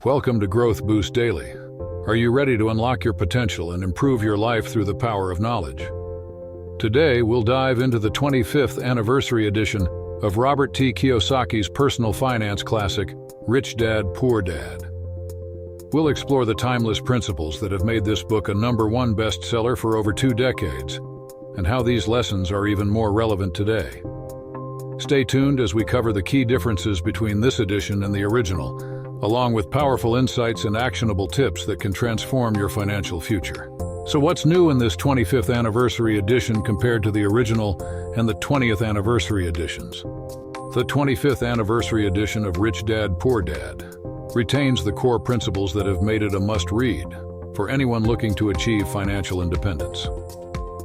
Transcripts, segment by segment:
Welcome to Growth Boost Daily. Are you ready to unlock your potential and improve your life through the power of knowledge? Today, we'll dive into the 25th anniversary edition of Robert T. Kiyosaki's personal finance classic, Rich Dad, Poor Dad. We'll explore the timeless principles that have made this book a #1 bestseller for over 2 decades, and how these lessons are even more relevant today. Stay tuned as we cover the key differences between this edition and the original, along with powerful insights and actionable tips that can transform your financial future. So what's new in this 25th anniversary edition compared to the original and the 20th anniversary editions? The 25th anniversary edition of Rich Dad, Poor Dad retains the core principles that have made it a must-read for anyone looking to achieve financial independence.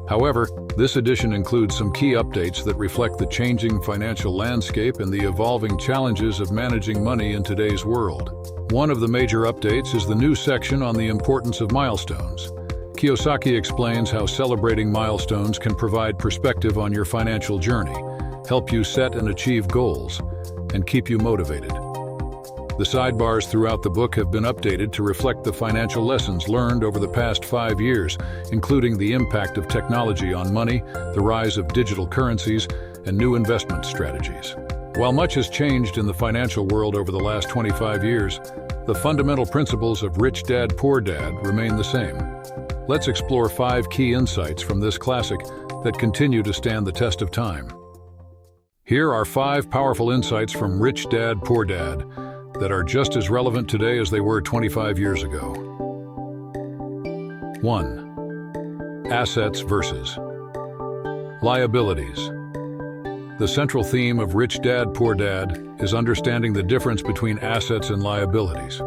However, this edition includes some key updates that reflect the changing financial landscape and the evolving challenges of managing money in today's world. One of the major updates is the new section on the importance of milestones. Kiyosaki explains how celebrating milestones can provide perspective on your financial journey, help you set and achieve goals, and keep you motivated. The sidebars throughout the book have been updated to reflect the financial lessons learned over the past 5 years, including the impact of technology on money, the rise of digital currencies, and new investment strategies. While much has changed in the financial world over the last 25 years, the fundamental principles of Rich Dad, Poor Dad remain the same. Let's explore 5 key insights from this classic that continue to stand the test of time. Here are 5 powerful insights from Rich Dad, Poor Dad that are just as relevant today as they were 25 years ago. 1. Assets versus liabilities. The central theme of Rich Dad, Poor Dad is understanding the difference between assets and liabilities.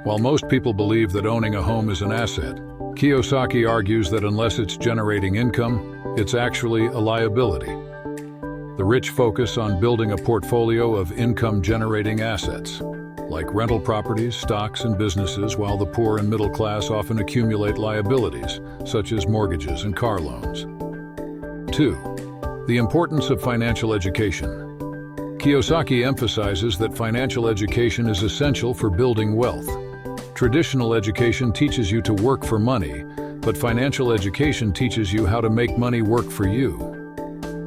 While most people believe that owning a home is an asset, Kiyosaki argues that unless it's generating income, it's actually a liability. The rich focus on building a portfolio of income-generating assets, like rental properties, stocks, and businesses, while the poor and middle class often accumulate liabilities, such as mortgages and car loans. 2. The importance of financial education. Kiyosaki emphasizes that financial education is essential for building wealth. Traditional education teaches you to work for money, but financial education teaches you how to make money work for you.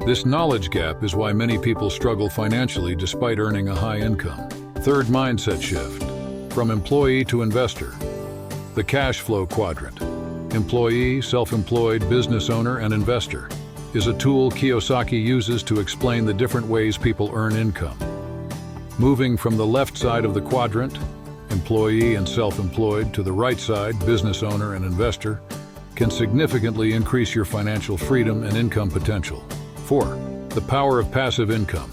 This knowledge gap is why many people struggle financially despite earning a high income. 3rd mindset shift, from employee to investor. The cash flow quadrant, employee, self-employed, business owner, and investor, is a tool Kiyosaki uses to explain the different ways people earn income. Moving from the left side of the quadrant, employee and self-employed, to the right side, business owner and investor, can significantly increase your financial freedom and income potential. 4. The power of passive income.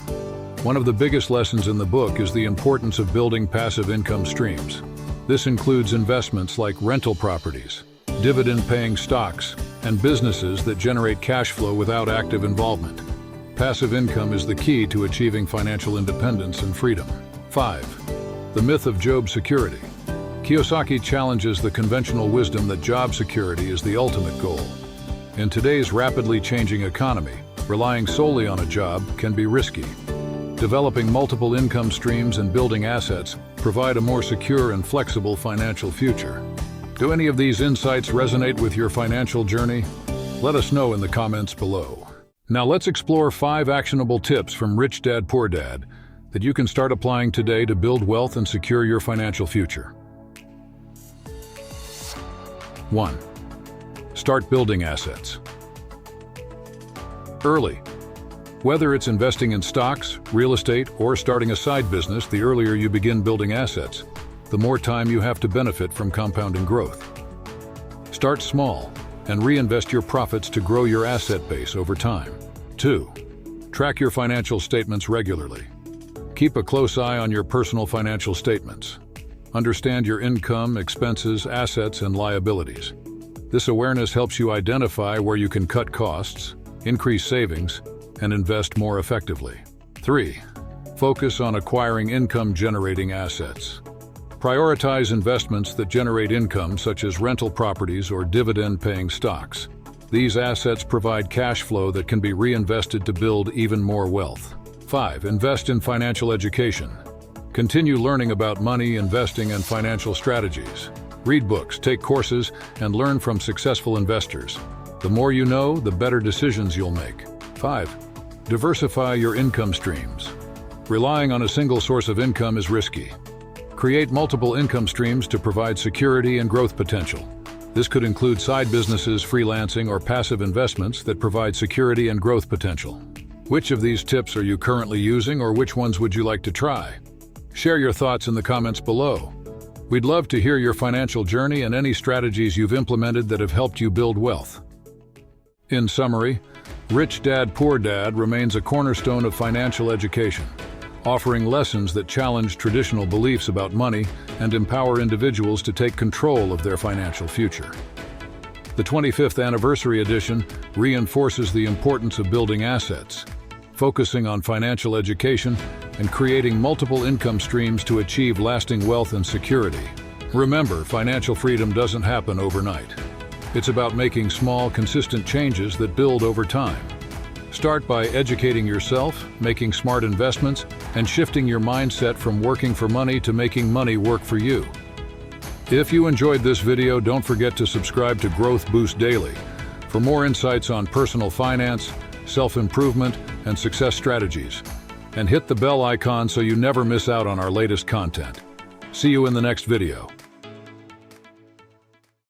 One of the biggest lessons in the book is the importance of building passive income streams. This includes investments like rental properties, dividend-paying stocks, and businesses that generate cash flow without active involvement. Passive income is the key to achieving financial independence and freedom. 5. The myth of job security. Kiyosaki challenges the conventional wisdom that job security is the ultimate goal. In today's rapidly changing economy, relying solely on a job can be risky. Developing multiple income streams and building assets provide a more secure and flexible financial future. Do any of these insights resonate with your financial journey? Let us know in the comments below. Now let's explore 5 actionable tips from Rich Dad, Poor Dad that you can start applying today to build wealth and secure your financial future. 1. Start building assets early. Whether it's investing in stocks, real estate, or starting a side business, the earlier you begin building assets, the more time you have to benefit from compounding growth. Start small and reinvest your profits to grow your asset base over time. 2. Track your financial statements regularly. Keep a close eye on your personal financial statements. Understand your income, expenses, assets, and liabilities. This awareness helps you identify where you can cut costs, increase savings, and invest more effectively. 3. Focus on acquiring income-generating assets. Prioritize investments that generate income, such as rental properties or dividend-paying stocks. These assets provide cash flow that can be reinvested to build even more wealth. 5. Invest in financial education. Continue learning about money, investing, and financial strategies. Read books, take courses, and learn from successful investors. The more you know, the better decisions you'll make. 5. Diversify your income streams. Relying on a single source of income is risky. Create multiple income streams to provide security and growth potential. This could include side businesses, freelancing, or passive investments that provide security and growth potential. Which of these tips are you currently using, or which ones would you like to try? Share your thoughts in the comments below. We'd love to hear your financial journey and any strategies you've implemented that have helped you build wealth. In summary, Rich Dad, Poor Dad remains a cornerstone of financial education, offering lessons that challenge traditional beliefs about money and empower individuals to take control of their financial future. The 25th anniversary edition reinforces the importance of building assets, focusing on financial education, and creating multiple income streams to achieve lasting wealth and security. Remember, financial freedom doesn't happen overnight. It's about making small, consistent changes that build over time. Start by educating yourself, making smart investments, and shifting your mindset from working for money to making money work for you. If you enjoyed this video, don't forget to subscribe to Growth Boost Daily for more insights on personal finance, self-improvement, and success strategies. And hit the bell icon so you never miss out on our latest content. See you in the next video.